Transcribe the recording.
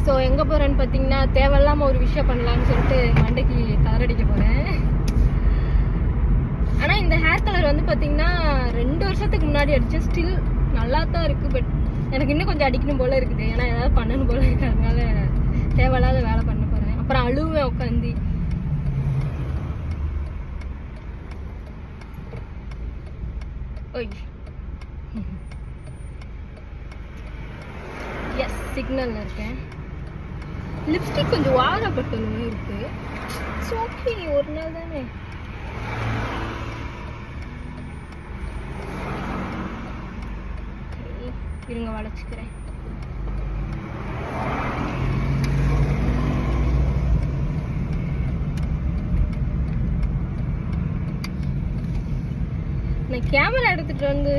So எங்கே போகிறேன்னு பார்த்தீங்கன்னா தேவையில்லாமல் ஒரு விஷயம் பண்ணலான்னு சொல்லிட்டு மண்டைக்கு கலர் அடிக்க போகிறேன். ஆனால் இந்த ஹேர் கலர் வந்து பார்த்தீங்கன்னா 2 வருஷத்துக்கு முன்னாடி அடித்தேன். ஸ்டில் நல்லா தான் இருக்குது. பட் எனக்கு இன்னும் கொஞ்சம் அடிக்கணும் போல் இருக்குது. ஏன்னா ஏதாவது பண்ணணும் போல் இருக்குது. அதனால தேவையில்லாத வேலை பண்ண போகிறேன். அப்புறம் அழுவேன் உட்காந்து. ஓய் எஸ் சிக்னலில் இருக்கேன். லிப்ஸ்டிக் கொஞ்சம் வாரப்பட்டதுமே இருக்கு. இட்ஸ் ஓகே, ஒரு நாள் தானே. இருங்க வளைச்சிக்கிறேன். நான் கேமரா எடுத்துட்டு வந்து